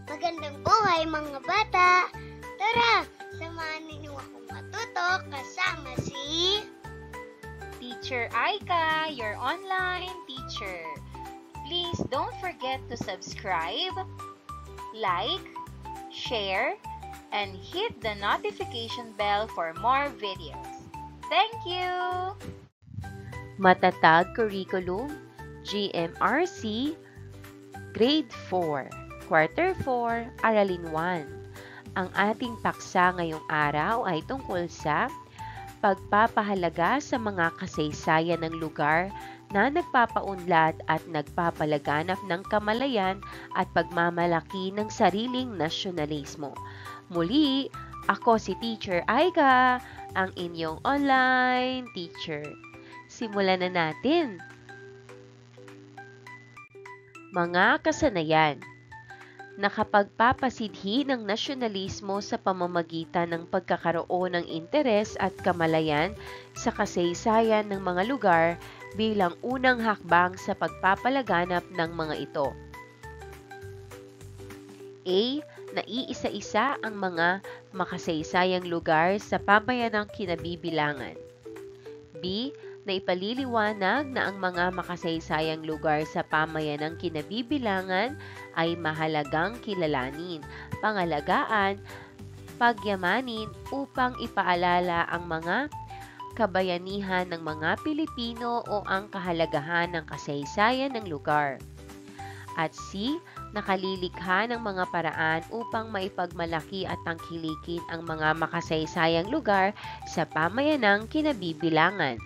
Magandang buhay mga bata! Tara, samahan ninyo akong matuto kasama si Teacher Aika, your online teacher. Please don't forget to subscribe, like, share, and hit the notification bell for more videos. Thank you! Matatag Curriculum, GMRC, Grade 4. Quarter 4, Aralin 1. Ang ating paksa ngayong araw ay tungkol sa pagpapahalaga sa mga kasaysayan ng lugar na nagpapaunlad at nagpapalaganap ng kamalayan at pagmamalaki ng sariling nasyonalismo. Muli, ako si Teacher Aika, ang inyong online teacher. Simulan na natin. Mga kasanayan. Nakapagpapasidhi ng nasyonalismo sa pamamagitan ng pagkakaroon ng interes at kamalayan sa kasaysayan ng mga lugar bilang unang hakbang sa pagpapalaganap ng mga ito. A. Naiisa-isa ang mga makasaysayang lugar sa pamayanang kinabibilangan. B. Naipaliliwanag na ang mga makasaysayang lugar sa pamayanang kinabibilangan ay mahalagang kilalanin, pangalagaan, pagyamanin upang ipaalala ang mga kabayanihan ng mga Pilipino o ang kahalagahan ng kasaysayan ng lugar. At C. Nakalilikha ng mga paraan upang maipagmalaki at tangkilikin ang mga makasaysayang lugar sa pamayanang kinabibilangan.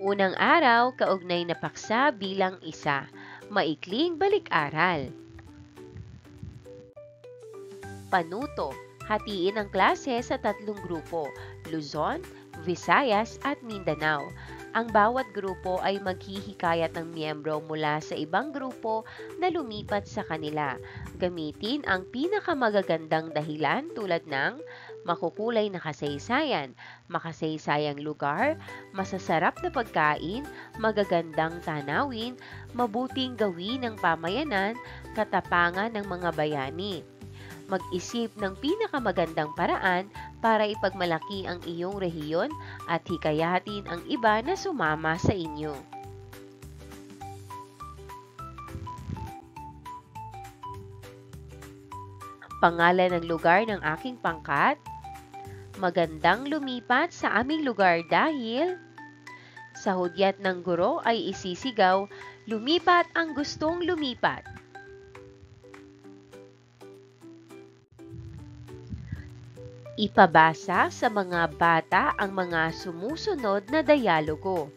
Unang araw, kaugnay na paksa bilang isa. Maikling balik-aral. Panuto. Hatiin ang klase sa 3 grupo, Luzon, Visayas at Mindanao. Ang bawat grupo ay maghihikayat ng miyembro mula sa ibang grupo na lumipat sa kanila. Gamitin ang pinakamagagandang dahilan tulad ng makukulay na kasaysayan, makasaysayang lugar, masasarap na pagkain, magagandang tanawin, mabuting gawin ng pamayanan, katapangan ng mga bayani. Mag-isip ng pinakamagandang paraan para ipagmalaki ang iyong rehiyon at hikayatin ang iba na sumama sa inyo. Pangalan ng lugar ng aking pangkat? Magandang lumipat sa aming lugar dahil sa hudyat ng guro ay isisigaw, lumipat ang gustong lumipat. Ipabasa sa mga bata ang mga sumusunod na dialogo.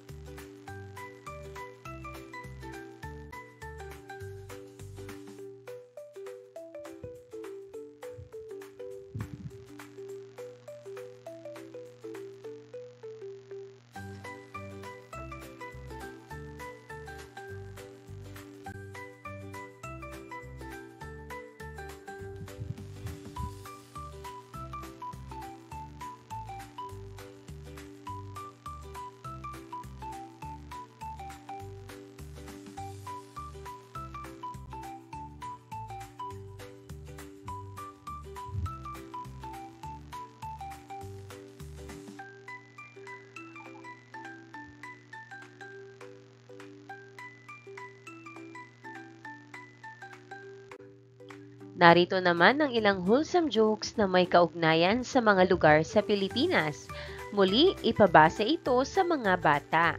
Narito naman ang ilang wholesome jokes na may kaugnayan sa mga lugar sa Pilipinas. Muli, ipabasa ito sa mga bata.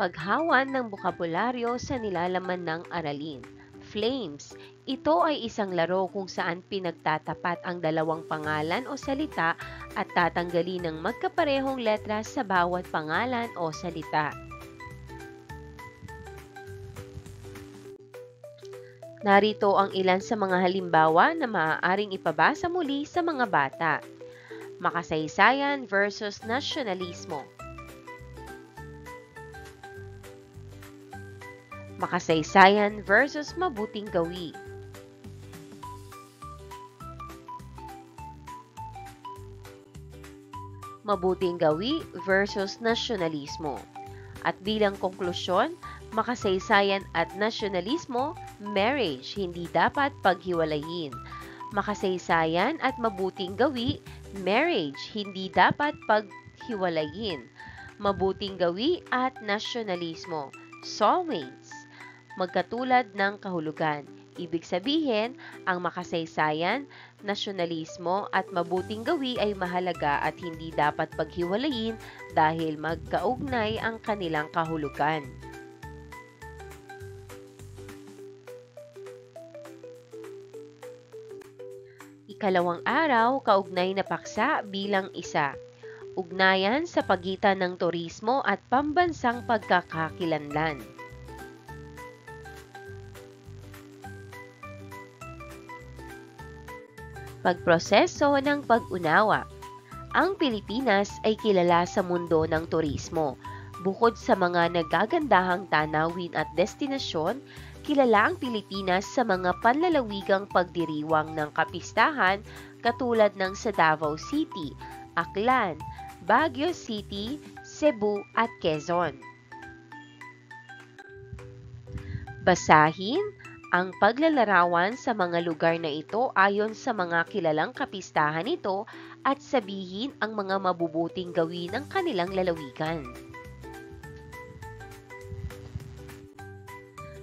Paghawan ng bokabularyo sa nilalaman ng aralin. Flames. Ito ay isang laro kung saan pinagtatapat ang dalawang pangalan o salita at tatanggalin ng magkaparehong letra sa bawat pangalan o salita. Narito ang ilan sa mga halimbawa na maaaring ipabasa muli sa mga bata. Makasaysayan versus nasyonalismo. Makasaysayan versus mabuting gawi. Mabuting gawi versus nasyonalismo. At bilang konklusyon, makasaysayan at nasyonalismo, marriage, hindi dapat paghiwalayin. Makasaysayan at mabuting gawi, marriage, hindi dapat paghiwalayin. Mabuting gawi at nasyonalismo, soulmates, magkatulad ng kahulugan. Ibig sabihin, ang makasaysayan, nasyonalismo at mabuting gawi ay mahalaga at hindi dapat paghiwalayin dahil magkaugnay ang kanilang kahulugan. Ikalawang araw, kaugnay na paksa bilang isa. Ugnayan sa pagitan ng turismo at pambansang pagkakakilanlan. Pagproseso ng pag-unawa. Ang Pilipinas ay kilala sa mundo ng turismo. Bukod sa mga nagagandahang tanawin at destinasyon, kilala ang Pilipinas sa mga panlalawigang pagdiriwang ng kapistahan katulad ng sa Davao City, Aklan, Baguio City, Cebu at Quezon. Basahin ang paglalarawan sa mga lugar na ito ayon sa mga kilalang kapistahan nito at sabihin ang mga mabubuting gawin ng kanilang lalawigan.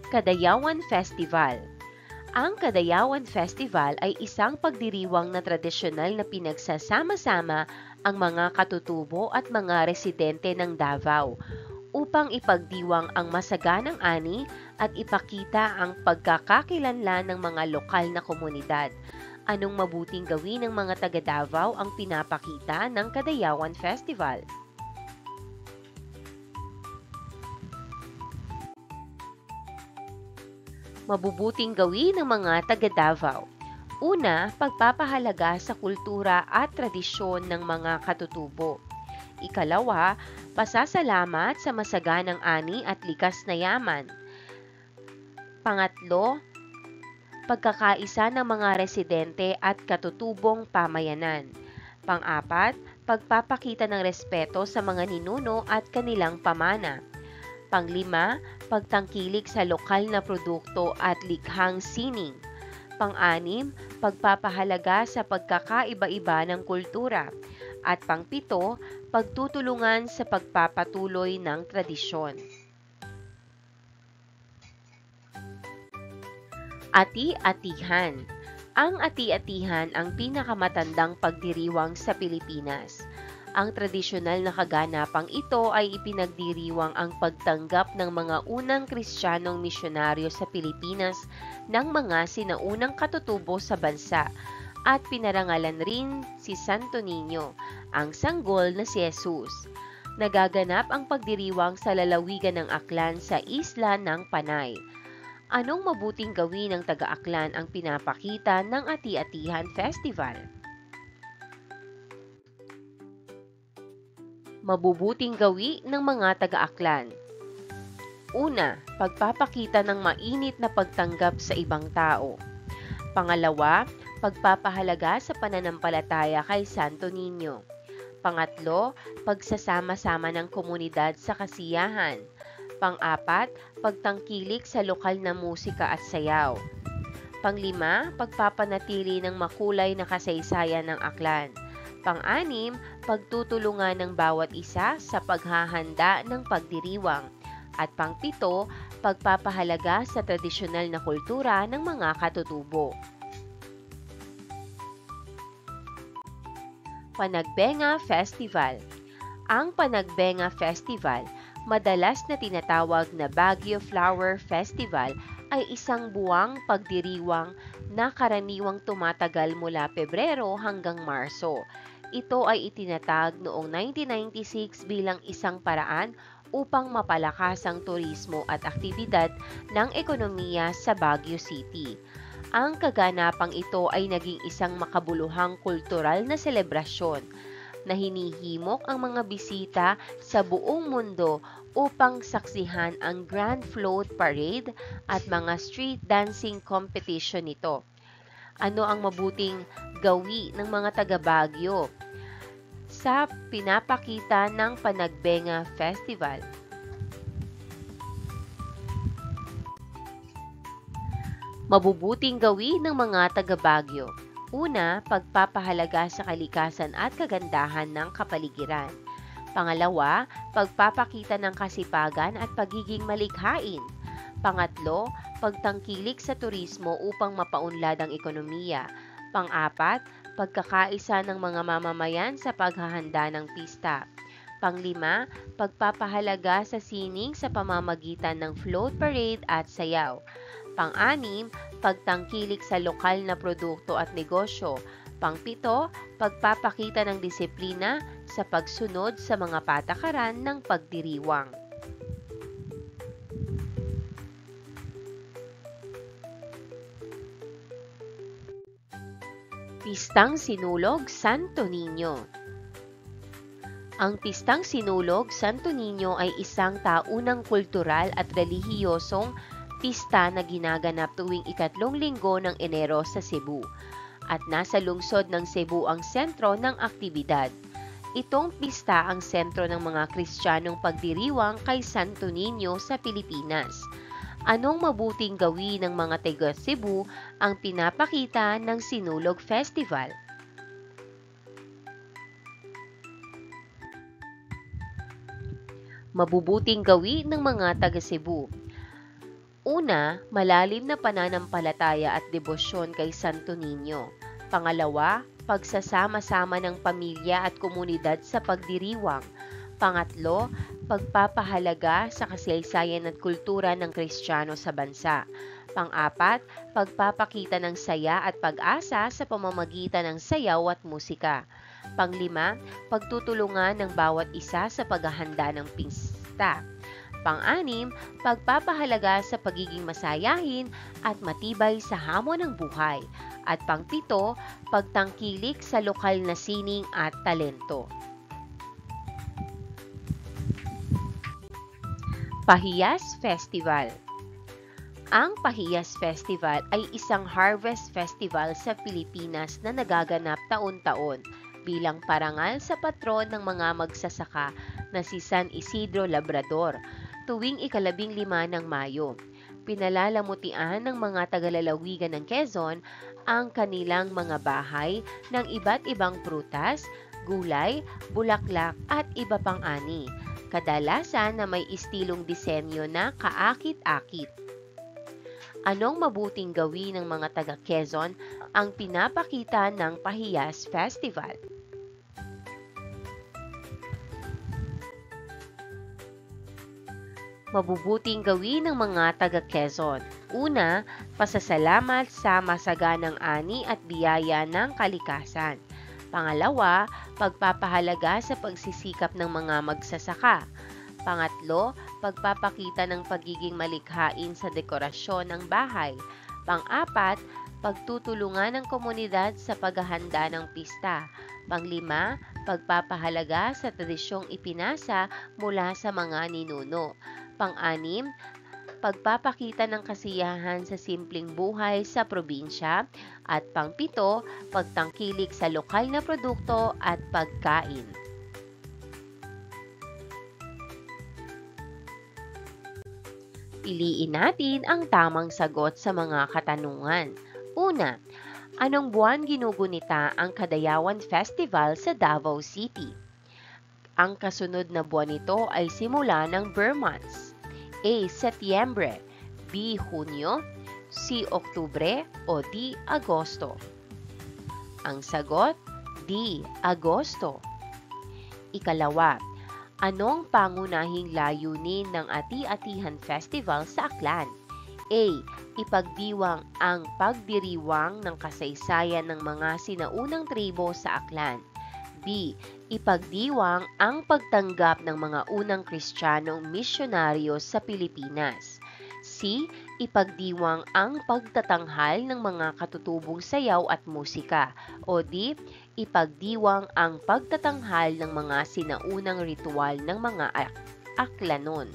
Kadayawan Festival. Ang Kadayawan Festival ay isang pagdiriwang na tradisyonal na pinagsasama-sama ang mga katutubo at mga residente ng Davao upang ipagdiwang ang masaganang ani at ipakita ang pagkakakilanlan ng mga lokal na komunidad. Anong mabuting gawin ng mga taga Davao ang pinapakita ng Kadayawan Festival? Mabubuting gawin ng mga taga Davao. Una, pagpapahalaga sa kultura at tradisyon ng mga katutubo. Ikalawa, pasasalamat sa masaganang ani at likas na yaman. Pangatlo, pagkakaisa ng mga residente at katutubong pamayanan. Pang-apat, pagpapakita ng respeto sa mga ninuno at kanilang pamana. Panglima, pagtangkilik sa lokal na produkto at likhang sining. Pang-anim, pagpapahalaga sa pagkakaiba-iba ng kultura. At pang-pito, pagtutulungan sa pagpapatuloy ng tradisyon. Ati-atihan. Ang ati-atihan ang pinakamatandang pagdiriwang sa Pilipinas. Ang tradisyonal na kaganapang ito ay ipinagdiriwang ang pagtanggap ng mga unang Kristiyanong misyonaryo sa Pilipinas ng mga sinaunang katutubo sa bansa at pinarangalan rin si Santo Niño, ang sanggol na si Jesus. Nagaganap ang pagdiriwang sa lalawigan ng Aklan sa isla ng Panay. Anong mabuting gawin ng taga-Aklan ang pinapakita ng Ati-Atihan Festival? Mabubuting gawi ng mga taga-Aklan. Una, pagpapakita ng mainit na pagtanggap sa ibang tao. Pangalawa, pagpapahalaga sa pananampalataya kay Santo Niño. Pangatlo, pagsasama-sama ng komunidad sa kasiyahan. Pang-apat, pagtangkilik sa lokal na musika at sayaw. Panglima, pagpapanatili ng makulay na kasaysayan ng Aklan. Pang-anim, pagtutulungan ng bawat isa sa paghahanda ng pagdiriwang. At pang-pito, pagpapahalaga sa tradisyonal na kultura ng mga katutubo. Panagbenga Festival. Ang Panagbenga Festival Madalas na tinatawag na Baguio Flower Festival ay isang buwang pagdiriwang na karaniwang tumatagal mula Pebrero hanggang Marso. Ito ay itinatag noong 1996 bilang isang paraan upang mapalakas ang turismo at aktibidad ng ekonomiya sa Baguio City. Ang kaganapang ito ay naging isang makabuluhang kultural na selebrasyon na hinihimok ang mga bisita sa buong mundo upang saksihan ang Grand Float Parade at mga street dancing competition nito. Ano ang mabuting gawi ng mga taga Baguio sa pinapakita ng Panagbenga Festival? Mabubuting gawi ng mga taga Baguio. Una, pagpapahalaga sa kalikasan at kagandahan ng kapaligiran. Pangalawa, pagpapakita ng kasipagan at pagiging malikhain. Pangatlo, pagtangkilik sa turismo upang mapaunlad ang ekonomiya. Pang-apat, pagkakaisa ng mga mamamayan sa paghahanda ng pista. Panglima, pagpapahalaga sa sining sa pamamagitan ng float parade at sayaw. Pang-anim, pagtangkilik sa lokal na produkto at negosyo. Pang-pito, pagpapakita ng disiplina sa pagsunod sa mga patakaran ng pagdiriwang. Pistang Sinulog Santo Niño. Ang Pistang Sinulog Santo Niño ay isang taunang kultural at relihiyosong pista na ginaganap tuwing ikatlong linggo ng Enero sa Cebu at nasa lungsod ng Cebu ang sentro ng aktibidad. Itong pista ang sentro ng mga Kristiyanong pagdiriwang kay Santo Niño sa Pilipinas. Anong mabuting gawin ng mga taga Cebu ang pinapakita ng Sinulog Festival? Mabubuting gawin ng mga taga Cebu. Una, malalim na pananampalataya at debosyon kay Santo Niño. Pangalawa, pagsasama-sama ng pamilya at komunidad sa pagdiriwang. Pangatlo, pagpapahalaga sa kasaysayan at kultura ng Kristiyano sa bansa. Pang-apat, pagpapakita ng saya at pag-asa sa pamamagitan ng sayaw at musika. Panglima, pagtutulungan ng bawat isa sa paghahanda ng pista. Pang-anim, pagpapahalaga sa pagiging masayahin at matibay sa hamon ng buhay. At pang-pito, pagtangkilik sa lokal na sining at talento. Pahiyas Festival. Ang Pahiyas Festival ay isang harvest festival sa Pilipinas na nagaganap taon-taon bilang parangal sa patron ng mga magsasaka na si San Isidro Labrador tuwing ika-15 ng Mayo. Pinalalamutian ng mga tagalalawigan ng Quezon ang kanilang mga bahay ng iba't ibang prutas, gulay, bulaklak at iba pang ani. Kadalasan na may istilong disenyo na kaakit-akit. Anong mabuting gawin ng mga taga Quezon ang pinapakita ng Pahiyas Festival? Mabubuting gawin ng mga taga Quezon. Una, pasasalamat sa masaganang ani at biyaya ng kalikasan. Pangalawa, pagpapahalaga sa pagsisikap ng mga magsasaka. Pangatlo, pagpapakita ng pagiging malikhain sa dekorasyon ng bahay. Pang-apat, pagtutulungan ng komunidad sa paghahanda ng pista. Panglima, pagpapahalaga sa tradisyong ipinasa mula sa mga ninuno. Pang-anim, pagpapakita ng kasiyahan sa simpleng buhay sa probinsya. At pang-pito, pagtangkilik sa lokal na produkto at pagkain. Piliin natin ang tamang sagot sa mga katanungan. Una, anong buwan ginugunita ang Kadayawan Festival sa Davao City? Ang kasunod na buwan nito ay simula ng Burr months. A. Setyembre, B. Hunyo, C. Oktubre o D. Agosto? Ang sagot, D. Agosto. Ikalawa, Anong pangunahing layunin ng Ati-Atihan Festival sa Aklan? A. Ipagdiwang ang pagdiriwang ng kasaysayan ng mga sinaunang tribo sa Aklan. B. Ipagdiwang ang pagtanggap ng mga unang Kristiyanong misyonaryo sa Pilipinas. C. Ipagdiwang ang pagtatanghal ng mga katutubong sayaw at musika. O D. Ipagdiwang ang pagtatanghal ng mga sinaunang ritual ng mga Aklanon.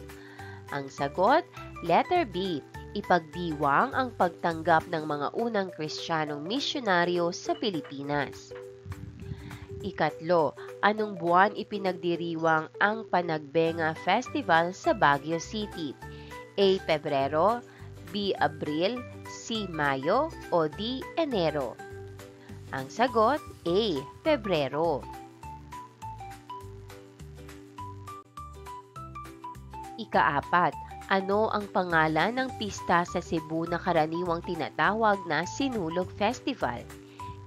Ang sagot, letter B. Ipagdiwang ang pagtanggap ng mga unang Kristiyanong misyonaryo sa Pilipinas. Ikatlo, anong buwan ipinagdiriwang ang Panagbenga Festival sa Baguio City? A. Pebrero, B. Abril, C. Mayo, o D. Enero? Ang sagot, A. Pebrero. Ikaapat, ano ang pangalan ng pista sa Cebu na karaniwang tinatawag na Sinulog Festival?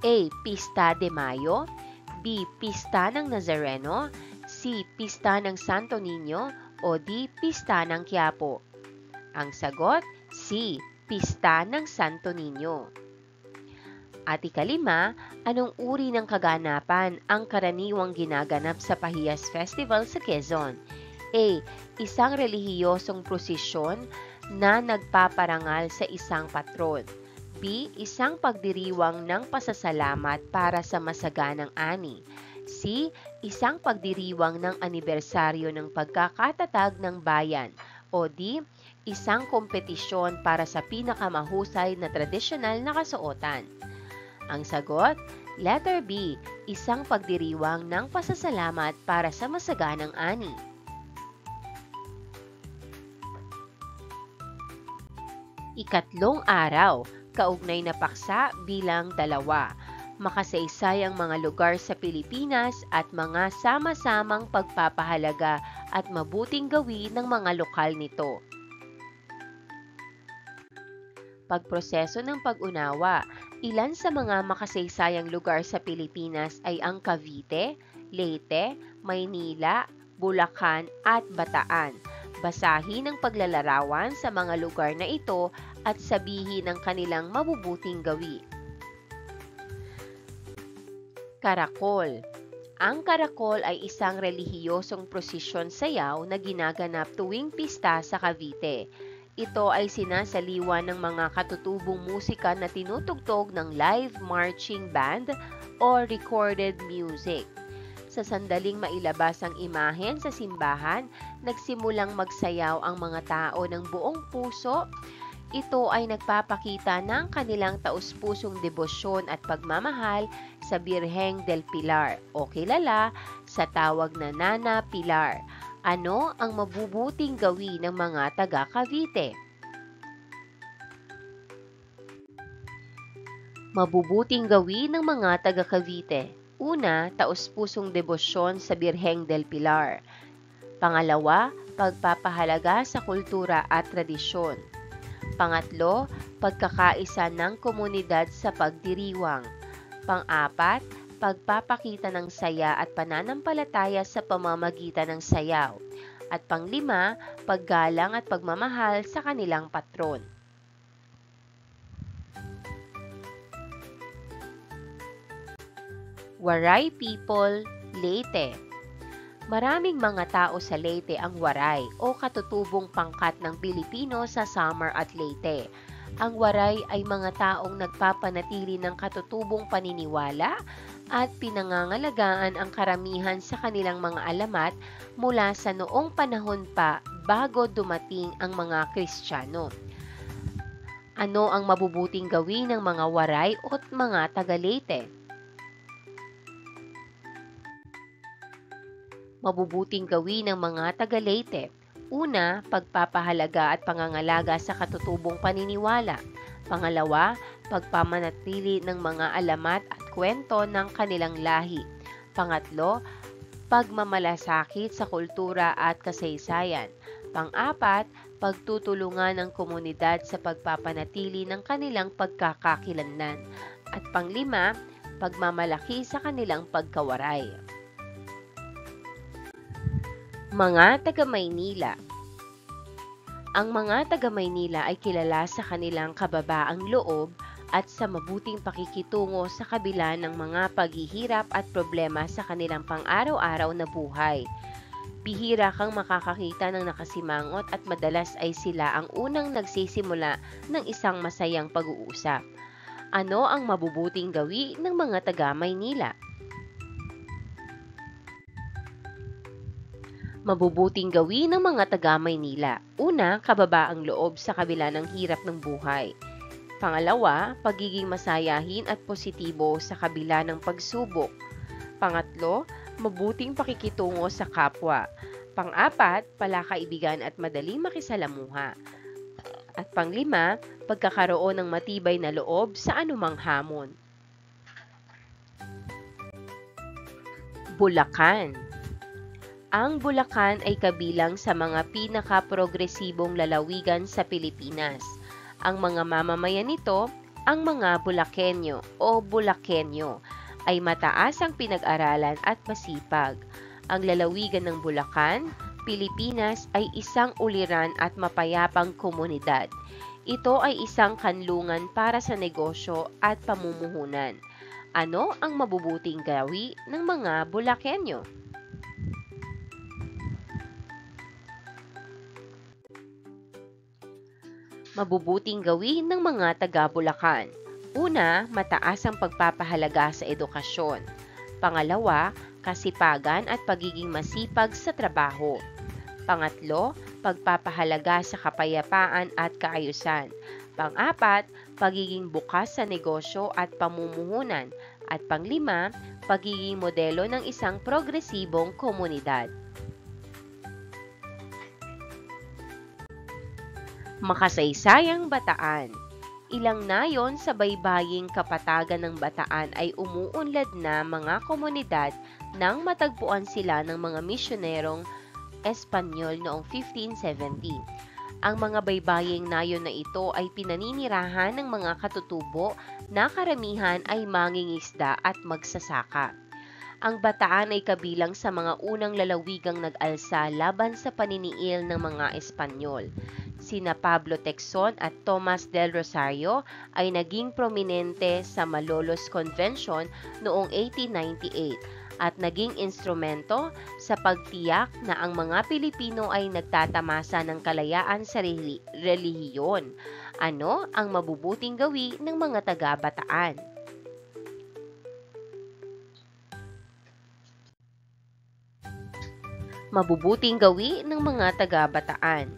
A. Pista de Mayo, B. Pista ng Nazareno, C. Pista ng Santo Niño, o D. Pista ng Quiapo? Ang sagot, C. Pista ng Santo Niño. At ikalima, anong uri ng kaganapan ang karaniwang ginaganap sa Pahiyas Festival sa Quezon? A. Isang relihiyosong prosesyon na nagpaparangal sa isang patron. B. Isang pagdiriwang ng pasasalamat para sa masaganang ani. C. Isang pagdiriwang ng anibersaryo ng pagkakatatag ng bayan. O D. Isang kompetisyon para sa pinakamahusay na tradisyonal na kasuotan. Ang sagot, letter B. Isang pagdiriwang ng pasasalamat para sa masaganang ani. Ikatlong araw, kaugnay na paksa bilang 2. Makasaysayang mga lugar sa Pilipinas at mga sama-samang pagpapahalaga at mabuting gawin ng mga lokal nito. Pagproseso ng pag-unawa, ilan sa mga makasaysayang lugar sa Pilipinas ay ang Cavite, Leyte, Maynila, Bulacan at Bataan. Basahin ang paglalarawan sa mga lugar na ito at sabihin ang kanilang mabubuting gawi. Karakol. Ang karakol ay isang relihiyosong prosesyon sayaw na ginaganap tuwing pista sa Cavite. Ito ay sinasaliwan ng mga katutubong musika na tinutugtog ng live marching band o recorded music. Sa sandaling mailabas ang imahen sa simbahan, nagsimulang magsayaw ang mga tao ng buong puso. Ito ay nagpapakita ng kanilang taus-pusong debosyon at pagmamahal sa Birheng del Pilar o kilala sa tawag na Nana Pilar. Ano ang mabubuting gawin ng mga taga-Cavite? Mabubuting gawin ng mga taga-Cavite. Una, taus-pusong debosyon sa Birheng del Pilar. Pangalawa, pagpapahalaga sa kultura at tradisyon. Pangatlo, pagkakaisa ng komunidad sa pagdiriwang. Pang-apat, pagpapakita ng saya at pananampalataya sa pamamagitan ng sayaw. At pang-lima, paggalang at pagmamahal sa kanilang patron. Waray people, Leyte. Maraming mga tao sa Leyte ang waray o katutubong pangkat ng Pilipino sa Samar at Leyte. Ang waray ay mga taong nagpapanatili ng katutubong paniniwala at pinangangalagaan ang karamihan sa kanilang mga alamat mula sa noong panahon pa bago dumating ang mga Kristiyano. Ano ang mabubuting gawin ng mga waray o mga taga-Leyte? Mabubuting gawin ng mga taga-Leyte. Una, pagpapahalaga at pangangalaga sa katutubong paniniwala. Pangalawa, pagpamanatili ng mga alamat at kwento ng kanilang lahi. Pangatlo, pagmamalasakit sa kultura at kasaysayan. Pang-apat, pagtutulungan ng komunidad sa pagpapanatili ng kanilang pagkakakilanlan. At pang-lima, pagmamalaki sa kanilang pagkawaray. Mga taga-Maynila. Ang mga taga-Maynila ay kilala sa kanilang kababaang loob at sa mabuting pakikitungo sa kabila ng mga paghihirap at problema sa kanilang pang-araw-araw na buhay. Bihira kang makakakita ng nakasimangot at madalas ay sila ang unang nagsisimula ng isang masayang pag-uusap. Ano ang mabubuting gawi ng mga taga-Maynila? Mabubuting gawin ng mga taga-Maynila. Una, kababaang loob sa kabila ng hirap ng buhay. Pangalawa, pagiging masayahin at positibo sa kabila ng pagsubok. Pangatlo, mabuting pakikitungo sa kapwa. Pang-apat, palakaibigan at madaling makisalamuha. At panglima, pagkakaroon ng matibay na loob sa anumang hamon. Bulacan. Ang Bulacan ay kabilang sa mga pinaka-progresibong lalawigan sa Pilipinas. Ang mga mamamayan nito, ang mga Bulakenyo o Bulakenyo, ay mataas ang pinag-aralan at masipag. Ang lalawigan ng Bulacan, Pilipinas ay isang uliran at mapayapang komunidad. Ito ay isang kanlungan para sa negosyo at pamumuhunan. Ano ang mabubuting gawi ng mga Bulakenyo? Mabubuting gawin ng mga taga-Bulacan. Una, mataas ang pagpapahalaga sa edukasyon. Pangalawa, kasipagan at pagiging masipag sa trabaho. Pangatlo, pagpapahalaga sa kapayapaan at kaayusan. Pang-apat, pagiging bukas sa negosyo at pamumuhunan. At panglima, pagiging modelo ng isang progresibong komunidad. Makasaysayang Bataan. Ilang nayon sa baybaying kapatagan ng Bataan ay umuunlad na mga komunidad nang matagpuan sila ng mga misyonerong Espanyol noong 1570. Ang mga baybaying nayon na ito ay pinaninirahan ng mga katutubo na karamihan ay mangingisda at magsasaka. Ang Bataan ay kabilang sa mga unang lalawigang nag-alsa laban sa paniniil ng mga Espanyol. Sina Pablo Tecson at Tomas del Rosario ay naging prominente sa Malolos Convention noong 1898 at naging instrumento sa pagtiyak na ang mga Pilipino ay nagtatamasa ng kalayaan sa relihiyon. Ano ang mabubuting gawi ng mga taga-Bataan? Mabubuting gawi ng mga taga-Bataan.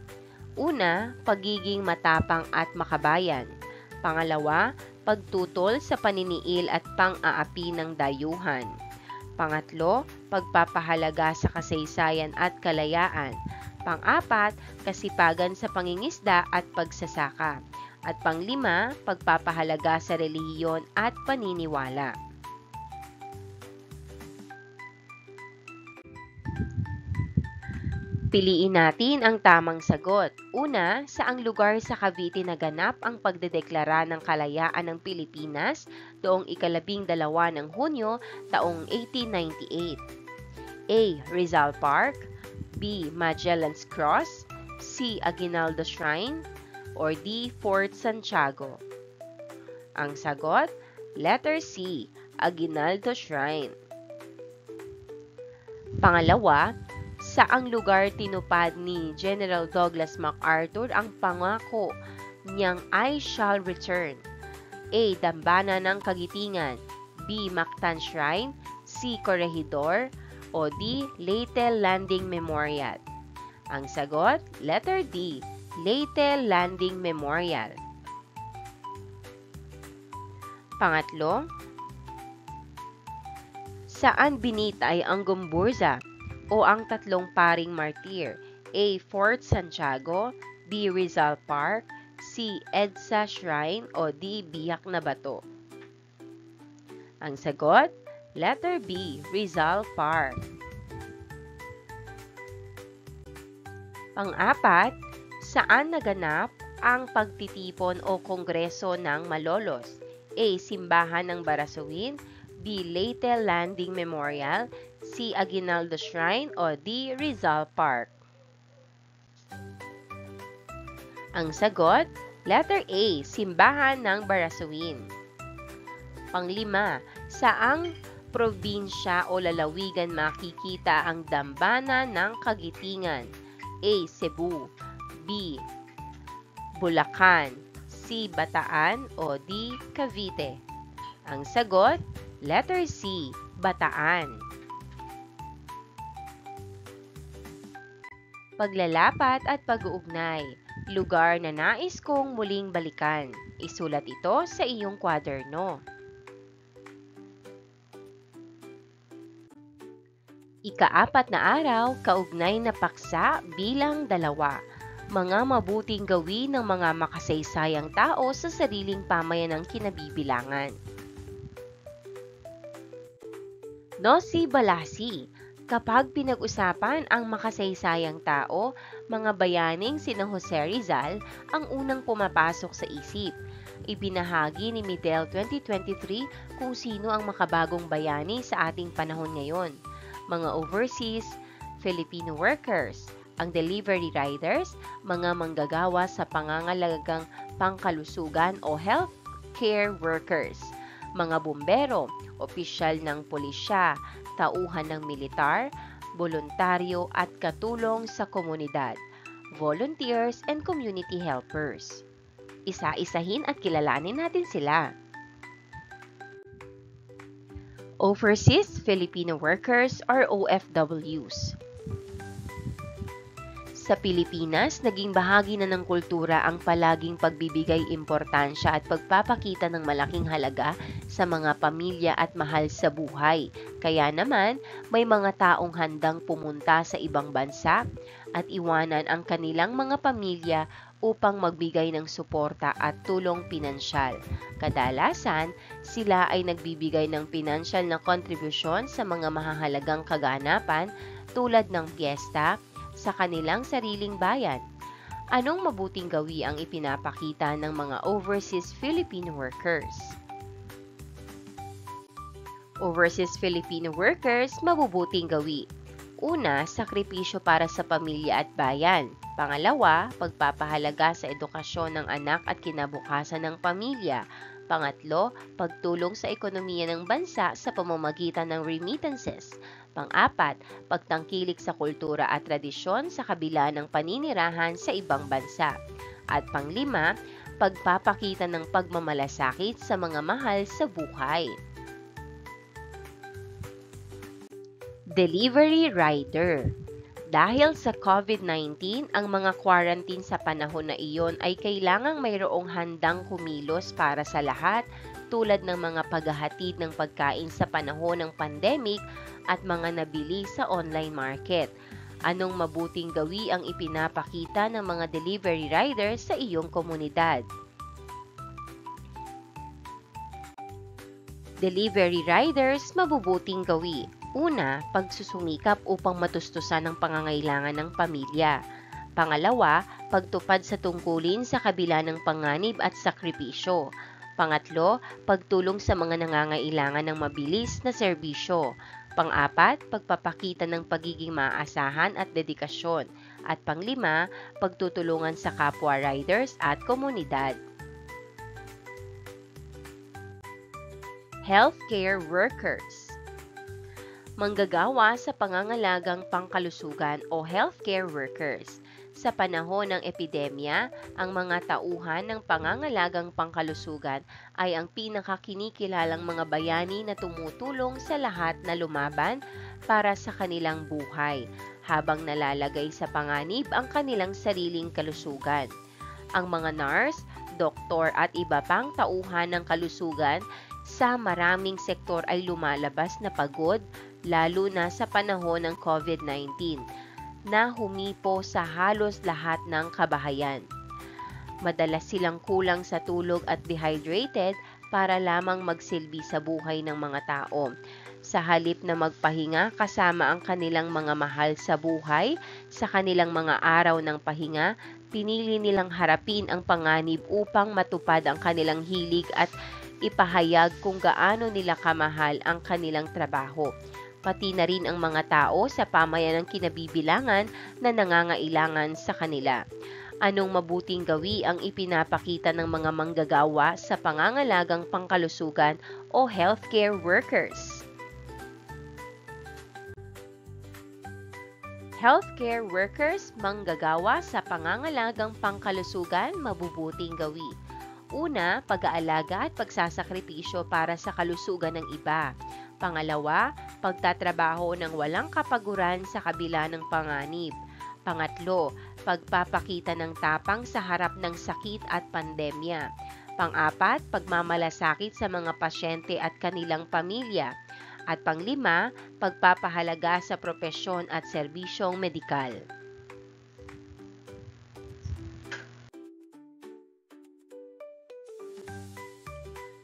Una, pagiging matapang at makabayan. Pangalawa, pagtutol sa paniniil at pang-aapi ng dayuhan. Pangatlo, pagpapahalaga sa kasaysayan at kalayaan. Pang-apat, kasipagan sa pangingisda at pagsasaka. At panglima, pagpapahalaga sa relihiyon at paniniwala. Piliin natin ang tamang sagot. Una, saang lugar sa Cavite naganap ang pagdedeklara ng kalayaan ng Pilipinas noong 12 ng Hunyo taong 1898? A. Rizal Park, B. Magellan's Cross, C. Aguinaldo Shrine, or D. Fort Santiago? Ang sagot, letter C. Aguinaldo Shrine. Pangalawa, saang lugar tinupad ni General Douglas MacArthur ang pangako niyang I shall return? A. Dambana ng Kagitingan, B. Mactan Shrine, C. Corregidor, o D. Leyte Landing Memorial? Ang sagot, letter D. Leyte Landing Memorial. Pangatlo, saan binitay ang Gumburza o ang tatlong paring martir? A. Fort Santiago, B. Rizal Park, C. EDSA Shrine, o D. Biak na Bato? Ang sagot, letter B. Rizal Park. Pang-apat, saan naganap ang pagtitipon o kongreso ng Malolos? A. Simbahan ng Barasuin, B. Leyte Landing Memorial, C. C. Aguinaldo Shrine o D. Rizal Park? Ang sagot, letter A. Simbahan ng Barasuin. Panglima, saang probinsya o lalawigan makikita ang dambana ng Kagitingan? A. Cebu, B. Bulacan, C. Bataan o D. Cavite? Ang sagot, letter C. Bataan. Paglalapat at pag-uugnay. Lugar na nais kong muling balikan. Isulat ito sa iyong kwaderno. Ika-4 na araw, kaugnay na paksa bilang 2. Mga mabuting gawin ng mga makasaysayang tao sa sariling pamayanang kinabibilangan. Nosy Balasi. Kapag pinag-usapan ang makasaysayang tao, mga bayaning sina Jose Rizal ang unang pumapasok sa isip. Ibinahagi ni Midel 2023 kung sino ang makabagong bayani sa ating panahon ngayon. Mga overseas Filipino workers, ang delivery riders, mga manggagawa sa pangangalagang pangkalusugan o health care workers, mga bumbero, opisyal ng pulisya, tauhan ng militar, voluntaryo at katulong sa komunidad, volunteers and community helpers. Isa-isahin at kilalanin natin sila. Overseas Filipino workers or OFWs. Sa Pilipinas, naging bahagi na ng kultura ang palaging pagbibigay importansya at pagpapakita ng malaking halaga sa mga pamilya at mahal sa buhay. Kaya naman, may mga taong handang pumunta sa ibang bansa at iwanan ang kanilang mga pamilya upang magbigay ng suporta at tulong pinansyal. Kadalasan, sila ay nagbibigay ng pinansyal na kontribusyon sa mga mahahalagang kaganapan tulad ng piyesta, sa kanilang sariling bayan. Anong mabuting gawi ang ipinapakita ng mga overseas Filipino workers? Overseas Filipino workers, mabubuting gawi. Una, sakripisyo para sa pamilya at bayan. Pangalawa, pagpapahalaga sa edukasyon ng anak at kinabukasan ng pamilya. Pangatlo, pagtulong sa ekonomiya ng bansa sa pamamagitan ng remittances. Pang-apat, pagtangkilik sa kultura at tradisyon sa kabila ng paninirahan sa ibang bansa. At pang-5, pagpapakita ng pagmamalasakit sa mga mahal sa buhay. Delivery rider. Dahil sa COVID-19, ang mga quarantine sa panahon na iyon ay kailangang mayroong handang kumilos para sa lahat tulad ng mga paghahatid ng pagkain sa panahon ng pandemic at mga nabili sa online market. Anong mabuting gawi ang ipinapakita ng mga delivery riders sa iyong komunidad? Delivery riders, mabubuting gawi. Una, pagsusumikap upang matustusan ang pangangailangan ng pamilya. Pangalawa, pagtupad sa tungkulin sa kabila ng panganib at sakripisyo. Pangatlo, pagtulong sa mga nangangailangan ng mabilis na serbisyo. Pang-apat, pagpapakita ng pagiging maaasahan at dedikasyon. At pang-5, pagtutulungan sa kapwa riders at komunidad. Healthcare workers. Manggagawa sa pangangalagang pangkalusugan o healthcare workers. Sa panahon ng epidemya, ang mga tauhan ng pangangalagang pangkalusugan ay ang pinakakinikilalang mga bayani na tumutulong sa lahat na lumaban para sa kanilang buhay, habang nalalagay sa panganib ang kanilang sariling kalusugan. Ang mga nurse, doktor at iba pang tauhan ng kalusugan sa maraming sektor ay lumalabas na pagod, lalo na sa panahon ng COVID-19, na humipo sa halos lahat ng kabahayan. Madalas silang kulang sa tulog at dehydrated para lamang magsilbi sa buhay ng mga tao. Sa halip na magpahinga kasama ang kanilang mga mahal sa buhay, sa kanilang mga araw ng pahinga, pinili nilang harapin ang panganib upang matupad ang kanilang hilig at ipahayag kung gaano nila kamahal ang kanilang trabaho. pati na rin ang mga tao sa pamayanang kinabibilangan na nangangailangan sa kanila. Anong mabuting gawi ang ipinapakita ng mga manggagawa sa pangangalagang pangkalusugan o healthcare workers? Healthcare workers manggagawa sa pangangalagang pangkalusugan mabubuting gawi. Una, pag-aalaga at pagsasakripisyo para sa kalusugan ng iba. Pangalawa, pagtatrabaho ng walang kapaguran sa kabila ng panganib. Pangatlo, pagpapakita ng tapang sa harap ng sakit at pandemya. Pang-apat, pagmamalasakit sa mga pasyente at kanilang pamilya. At panglima, pagpapahalaga sa propesyon at serbisyong medikal.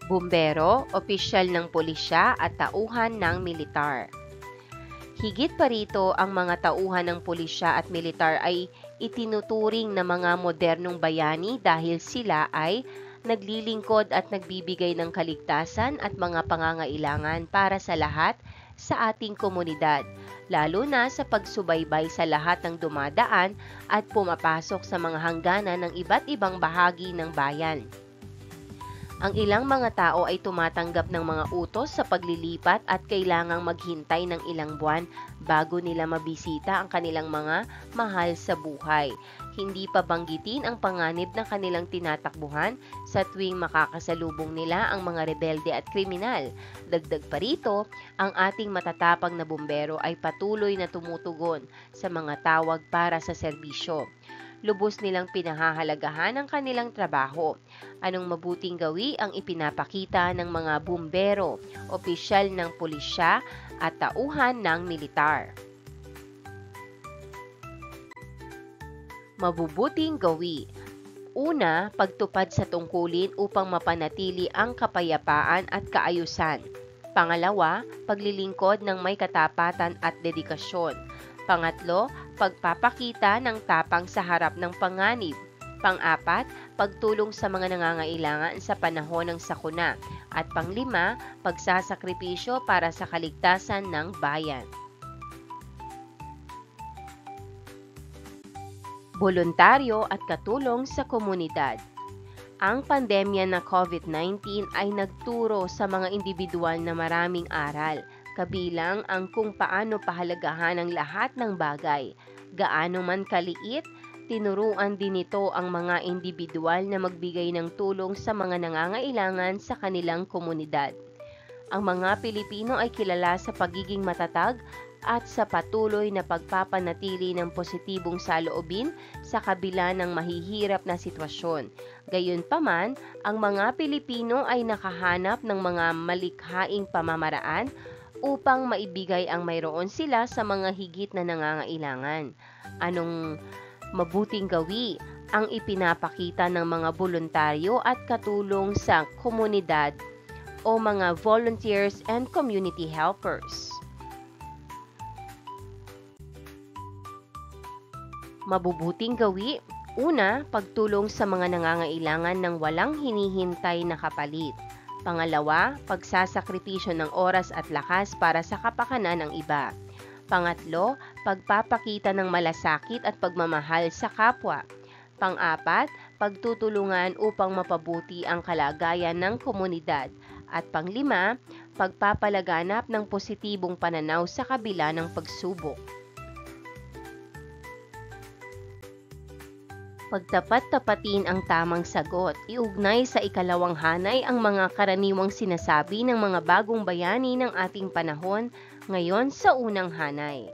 Bumbero, opisyal ng pulisya at tauhan ng militar. Higit pa rito, ang mga tauhan ng pulisya at militar ay itinuturing na mga modernong bayani dahil sila ay naglilingkod at nagbibigay ng kaligtasan at mga pangangailangan para sa lahat sa ating komunidad, lalo na sa pagsubaybay sa lahat ng dumadaan at pumapasok sa mga hangganan ng iba't ibang bahagi ng bayan. Ang ilang mga tao ay tumatanggap ng mga utos sa paglilipat at kailangang maghintay ng ilang buwan bago nila mabisita ang kanilang mga mahal sa buhay. Hindi pa banggitin ang panganib ng kanilang tinatakbuhan sa tuwing makakasalubong nila ang mga rebelde at kriminal. Dagdag pa rito, ang ating matatapang na bumbero ay patuloy na tumutugon sa mga tawag para sa serbisyo. Lubos nilang pinahahalagahan ang kanilang trabaho. Anong mabuting gawi ang ipinapakita ng mga bumbero, opisyal ng pulisya at tauhan ng militar? Mabubuting gawi. Una, pagtupad sa tungkulin upang mapanatili ang kapayapaan at kaayusan. Pangalawa, paglilingkod ng may katapatan at dedikasyon. Pangatlo, pagpapakita ng tapang sa harap ng panganib. Pang-apat, pagtulong sa mga nangangailangan sa panahon ng sakuna. At panglima, pagsasakripisyo para sa kaligtasan ng bayan. Voluntaryo at katulong sa komunidad. Ang pandemya na COVID-19 ay nagturo sa mga individual na maraming aral, kabilang ang kung paano pahalagahan ang lahat ng bagay. Gaano man kaliit, tinuruan din ito ang mga individual na magbigay ng tulong sa mga nangangailangan sa kanilang komunidad. Ang mga Pilipino ay kilala sa pagiging matatag at sa patuloy na pagpapanatili ng positibong saloobin sa kabila ng mahihirap na sitwasyon. Gayunpaman, ang mga Pilipino ay nakahanap ng mga malikhaing pamamaraan upang maibigay ang mayroon sila sa mga higit na nangangailangan. Anong mabuting gawi ang ipinapakita ng mga voluntaryo at katulong sa komunidad o mga volunteers and community helpers? Mabubuting gawi. Una, pagtulong sa mga nangangailangan ng walang hinihintay na kapalit. Pangalawa, pagsasakripisyo ng oras at lakas para sa kapakanan ng iba. Pangatlo, pagpapakita ng malasakit at pagmamahal sa kapwa. Pang-apat, pagtutulungan upang mapabuti ang kalagayan ng komunidad. At panglima, pagpapalaganap ng positibong pananaw sa kabila ng pagsubok. Pagtapat-tapatin ang tamang sagot. Iugnay sa ikalawang hanay ang mga karaniwang sinasabi ng mga bagong bayani ng ating panahon ngayon sa unang hanay.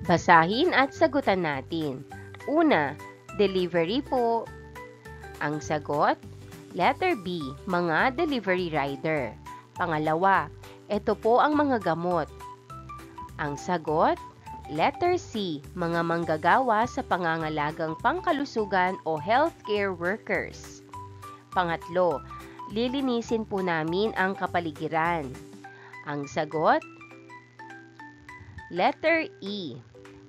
Basahin at sagutan natin. Una, delivery po. Ang sagot, letter B, mga delivery rider. Pangalawa, ito po ang mga gamot. Ang sagot, letter C, mga manggagawa sa pangangalagang pangkalusugan o healthcare workers. Pangatlo, lilinisin po namin ang kapaligiran. Ang sagot, letter E,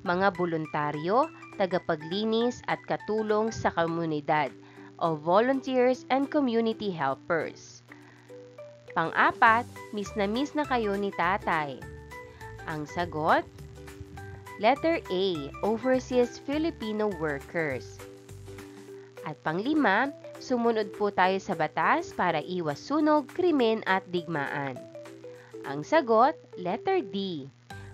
mga voluntaryo, tagapaglinis at katulong sa komunidad o volunteers and community helpers. Pang-apat, miss na kayo ni tatay. Ang sagot, letter A, overseas Filipino workers. At pang-lima, sumunod po tayo sa batas para iwas sunog, krimen at digmaan. Ang sagot, letter D,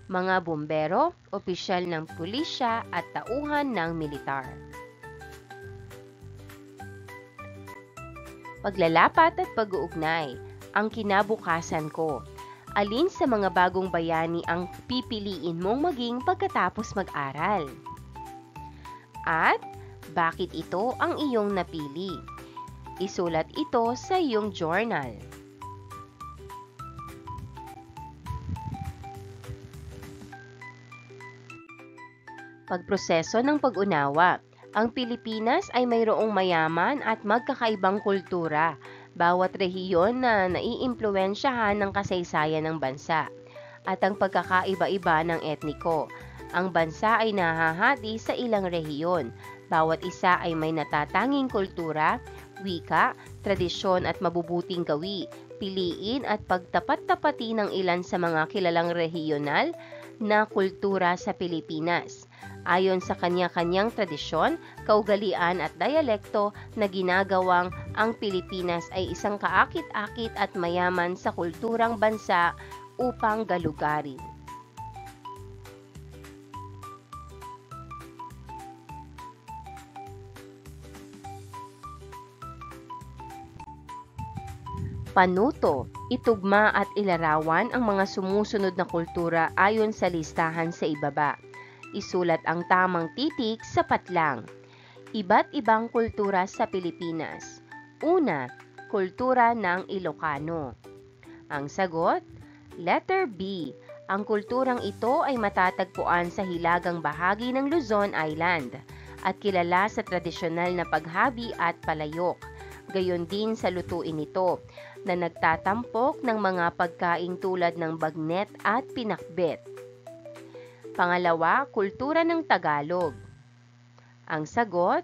mga bumbero, opisyal ng pulisya at tauhan ng militar. Paglalapat at pag-uugnay, ang kinabukasan ko. Alin sa mga bagong bayani ang pipiliin mong maging pagkatapos mag-aral? At bakit ito ang iyong napili? Isulat ito sa iyong journal. Pagproseso ng pag-unawa. Ang Pilipinas ay mayroong mayaman at magkakaibang kultura, bawat rehiyon na naiimpluwensyahan ng kasaysayan ng bansa, at ang pagkakaiba-iba ng etniko. Ang bansa ay nahahati sa ilang rehiyon, bawat isa ay may natatanging kultura, wika, tradisyon at mabubuting gawi. Piliin at pagtapat-tapati ng ilan sa mga kilalang rehiyonal na kultura sa Pilipinas. Ayon sa kanya-kanyang tradisyon, kaugalian at dialekto na ginagawang ang Pilipinas ay isang kaakit-akit at mayaman sa kulturang bansa upang galugarin. Panuto, itugma at ilarawan ang mga sumusunod na kultura ayon sa listahan sa ibaba. Isulat ang tamang titik sa patlang. Iba't ibang kultura sa Pilipinas. Una, kultura ng Ilocano. Ang sagot, letter B. Ang kulturang ito ay matatagpuan sa hilagang bahagi ng Luzon Island at kilala sa tradisyonal na paghabi at palayok. Gayon din sa lutuin nito na nagtatampok ng mga pagkaing tulad ng bagnet at pinakbet. Pangalawa, kultura ng Tagalog. Ang sagot,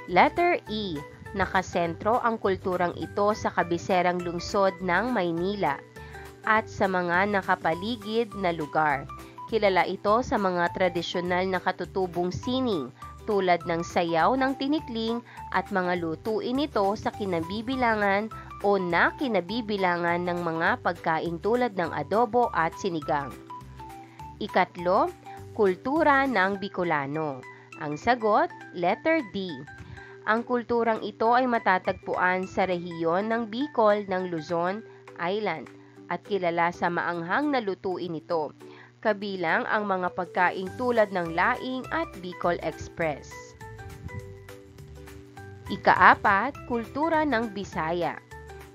letter E. Nakasentro ang kulturang ito sa kabiserang lungsod ng Maynila at sa mga nakapaligid na lugar. Kilala ito sa mga tradisyonal na katutubong sining tulad ng sayaw ng tinikling at mga lutuin nito sa kinabibilangan o na kinabibilangan ng mga pagkain tulad ng adobo at sinigang. Ikatlo, kultura ng Bicolano. Ang sagot, letter D. Ang kulturang ito ay matatagpuan sa rehiyon ng Bicol ng Luzon Island at kilala sa maanghang na lutuin nito, kabilang ang mga pagkain tulad ng laing at Bicol Express. Ikaapat, kultura ng Bisaya.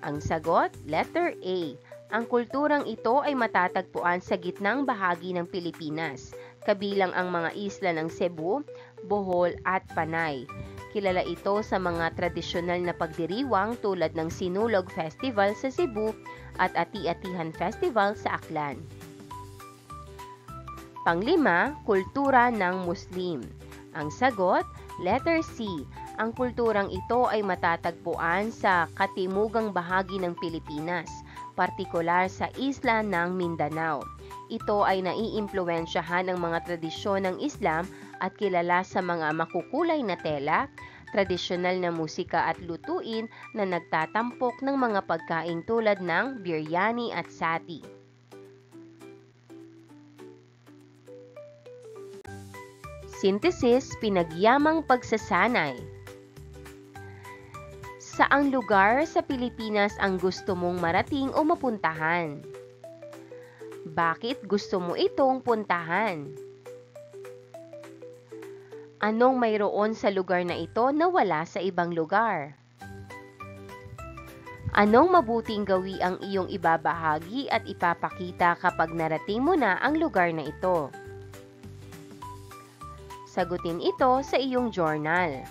Ang sagot, letter A. Ang kulturang ito ay matatagpuan sa gitnang bahagi ng Pilipinas, kabilang ang mga isla ng Cebu, Bohol at Panay. Kilala ito sa mga tradisyonal na pagdiriwang tulad ng Sinulog Festival sa Cebu at Ati-Atihan Festival sa Aklan. Panglima, kultura ng Muslim. Ang sagot, letter C. Ang kulturang ito ay matatagpuan sa katimugang bahagi ng Pilipinas, partikular sa isla ng Mindanao. Ito ay naiimpluwensyahan ng mga tradisyon ng Islam at kilala sa mga makukulay na tela, tradisyonal na musika at lutuin na nagtatampok ng mga pagkain tulad ng biryani at sati. Synthesis, pinagyamang pagsasanay. Saang lugar sa Pilipinas ang gusto mong marating o mapuntahan? Bakit gusto mo itong puntahan? Anong mayroon sa lugar na ito na wala sa ibang lugar? Anong mabuting gawi ang iyong ibabahagi at ipapakita kapag narating mo na ang lugar na ito? Sagutin ito sa iyong journal.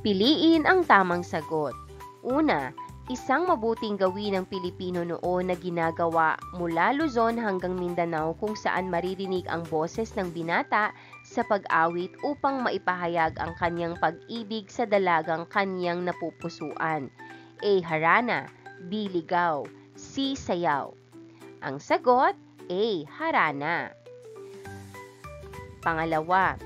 Piliin ang tamang sagot. Una, isang mabuting gawin ng Pilipino noon na ginagawa mula Luzon hanggang Mindanao kung saan maririnig ang boses ng binata, sa pag-awit upang maipahayag ang kanyang pag-ibig sa dalagang kanyang napupusuan. A. Harana. B. Ligaw. C. Sayaw. Ang sagot, A. Harana. Pangalawa,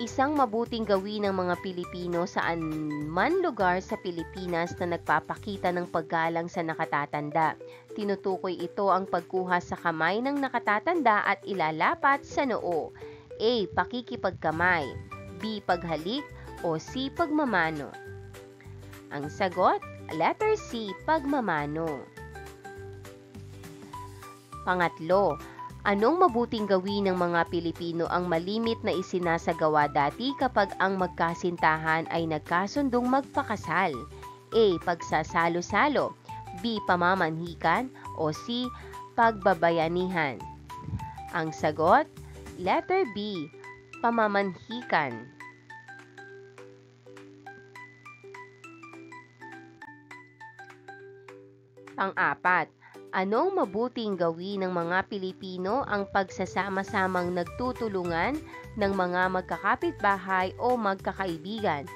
isang mabuting gawin ng mga Pilipino saan man lugar sa Pilipinas na nagpapakita ng paggalang sa nakatatanda. Tinutukoy ito ang pagkuha sa kamay ng nakatatanda at ilalapat sa noo. A. Pakikipagkamay. B. Paghalik. O C. Pagmamano. Ang sagot, letter C. Pagmamano. Pangatlo, anong mabuting gawin ng mga Pilipino ang malimit na isinasagawa dati kapag ang magkasintahan ay nagkasundong magpakasal? A. Pagsasalo-salo. B. Pamamanhikan. O C. Pagbabayanihan. Ang sagot, letter B. Pamamanhikan. Pang-apat, anong mabuting gawin ng mga Pilipino ang pagsasama-samang nagtutulungan ng mga magkakapitbahay o magkakaibigan?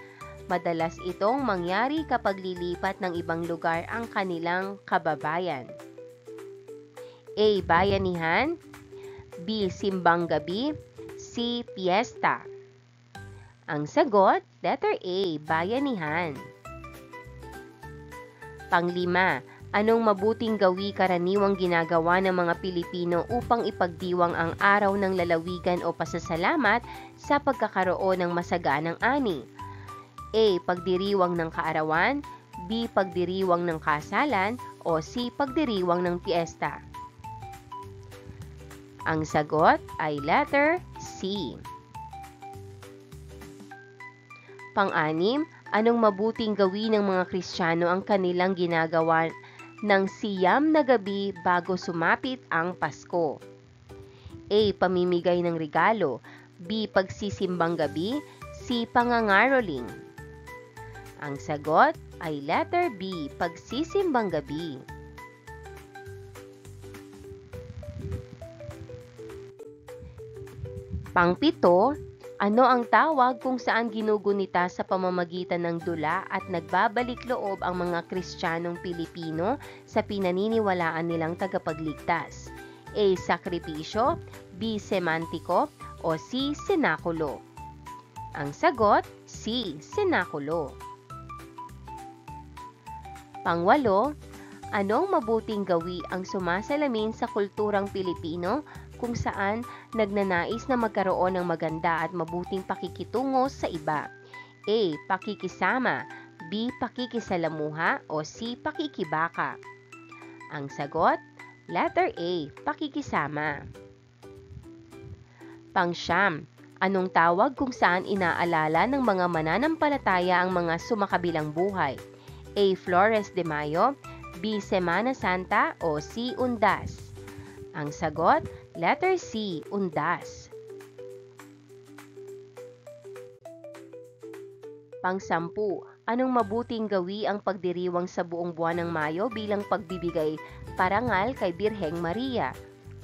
Madalas itong mangyari kapag lilipat ng ibang lugar ang kanilang kababayan. A. Bayanihan. B. Simbang gabi. C. Piyesta. Ang sagot, letter A. Bayanihan. Panglima, anong mabuting gawi karaniwang ginagawa ng mga Pilipino upang ipagdiwang ang araw ng lalawigan o pasasalamat sa pagkakaroon ng masaganang ani? A. Pagdiriwang ng kaarawan. B. Pagdiriwang ng kasalan. O C. Pagdiriwang ng piyesta. Ang sagot ay letter C. Pang-anim, anong mabuting gawin ng mga Kristiyano ang kanilang ginagawa ng siyam na gabi bago sumapit ang Pasko? A. Pamimigay ng regalo. B. Pagsisimbang gabi. C. Pangangaroling. Ang sagot ay letter B. Pagsisimbang gabi. Pang-pito, ano ang tawag kung saan ginugunita sa pamamagitan ng dula at nagbabalik loob ang mga Kristiyanong Pilipino sa pinaniniwalaan nilang tagapagligtas? A. Sakripisyo. B. Semantiko. O C. Senakulo. Ang sagot, C. Senakulo. Pangwalo, anong mabuting gawi ang sumasalamin sa kulturang Pilipino kung saan nagnanais na magkaroon ng maganda at mabuting pakikitungo sa iba? A. Pakikisama. B. Pakikisalamuha. O C. Pakikibaka. Ang sagot, letter A. Pakikisama. Pangsyam, anong tawag kung saan inaalala ng mga mananampalataya ang mga sumakabilang buhay? A. Flores de Mayo. B. Semana Santa. O C. Undas. Ang sagot, letter C. Undas. Pang-sampu, anong mabuting gawi ang pagdiriwang sa buong buwan ng Mayo bilang pagbibigay parangal kay Birheng Maria?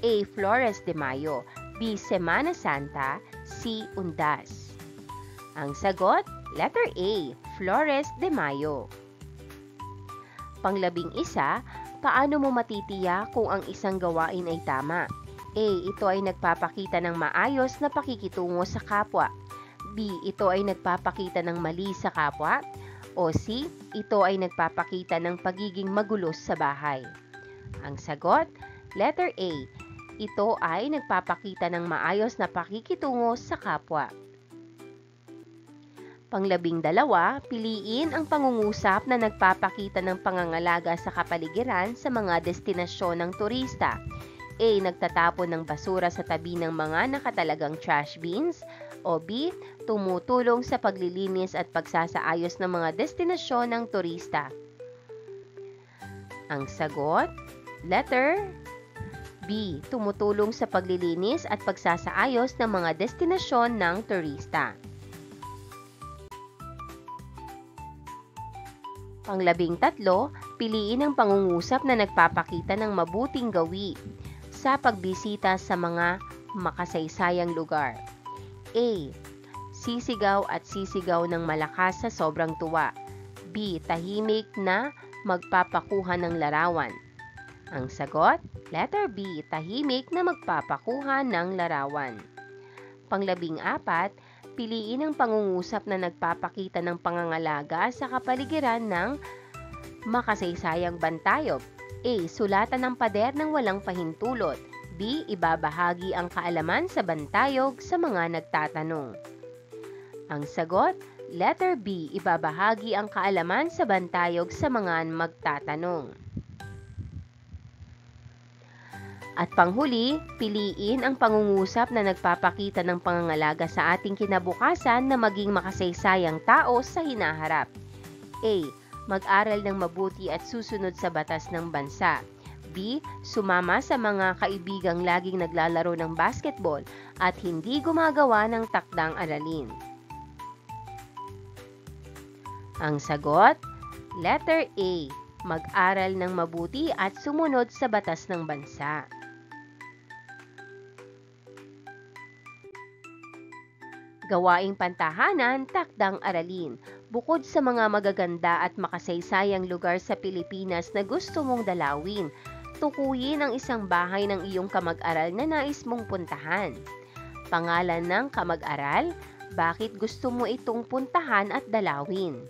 A. Flores de Mayo. B. Semana Santa. C. Undas. Ang sagot, letter A. Flores de Mayo. Pang-11, paano mo matitiyak kung ang isang gawain ay tama? A. Ito ay nagpapakita ng maayos na pakikitungo sa kapwa. B. Ito ay nagpapakita ng mali sa kapwa. O C. Ito ay nagpapakita ng pagiging magulos sa bahay. Ang sagot, letter A. Ito ay nagpapakita ng maayos na pakikitungo sa kapwa. Pang-12, piliin ang pangungusap na nagpapakita ng pangangalaga sa kapaligiran sa mga destinasyon ng turista. A. Nagtatapon ng basura sa tabi ng mga nakatalagang trash bins. O B. Tumutulong sa paglilinis at pagsasaayos ng mga destinasyon ng turista. Ang sagot, letter B. Tumutulong sa paglilinis at pagsasaayos ng mga destinasyon ng turista. Pang-13, piliin ang pangungusap na nagpapakita ng mabuting gawi sa pagbisita sa mga makasaysayang lugar. A. Sisigaw at sisigaw ng malakas sa sobrang tuwa. B. Tahimik na magpapakuha ng larawan. Ang sagot, letter B, tahimik na magpapakuha ng larawan. Pang-14, piliin ang pangungusap na nagpapakita ng pangangalaga sa kapaligiran ng makasaysayang bantayog. A. Sulatan ng pader ng walang pahintulot. B. Ibabahagi ang kaalaman sa bantayog sa mga nagtatanong. Ang sagot, letter B, ibabahagi ang kaalaman sa bantayog sa mga magtatanong. At panghuli, piliin ang pangungusap na nagpapakita ng pangangalaga sa ating kinabukasan na maging makasaysayang tao sa hinaharap. A. Mag-aral ng mabuti at susunod sa batas ng bansa. B. Sumama sa mga kaibigang laging naglalaro ng basketball at hindi gumagawa ng takdang aralin. Ang sagot, letter A. Mag-aral ng mabuti at sumunod sa batas ng bansa. Gawaing pantahanan, takdang aralin. Bukod sa mga magaganda at makasaysayang lugar sa Pilipinas na gusto mong dalawin, tukuyin ang isang bahay ng iyong kamag-aral na nais mong puntahan. Pangalan ng kamag-aral, bakit gusto mo itong puntahan at dalawin?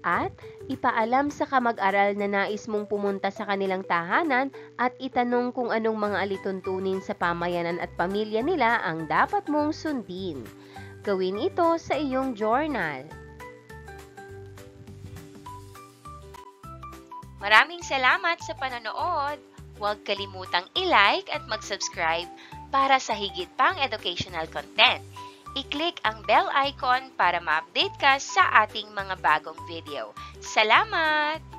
At ipaalam sa kamag-aral na nais mong pumunta sa kanilang tahanan at itanong kung anong mga alituntunin sa pamayanan at pamilya nila ang dapat mong sundin. Gawin ito sa iyong journal. Maraming salamat sa panonood. Huwag kalimutang i-like at mag-subscribe para sa higit pang educational content. I-click ang bell icon para ma-update ka sa ating mga bagong video. Salamat!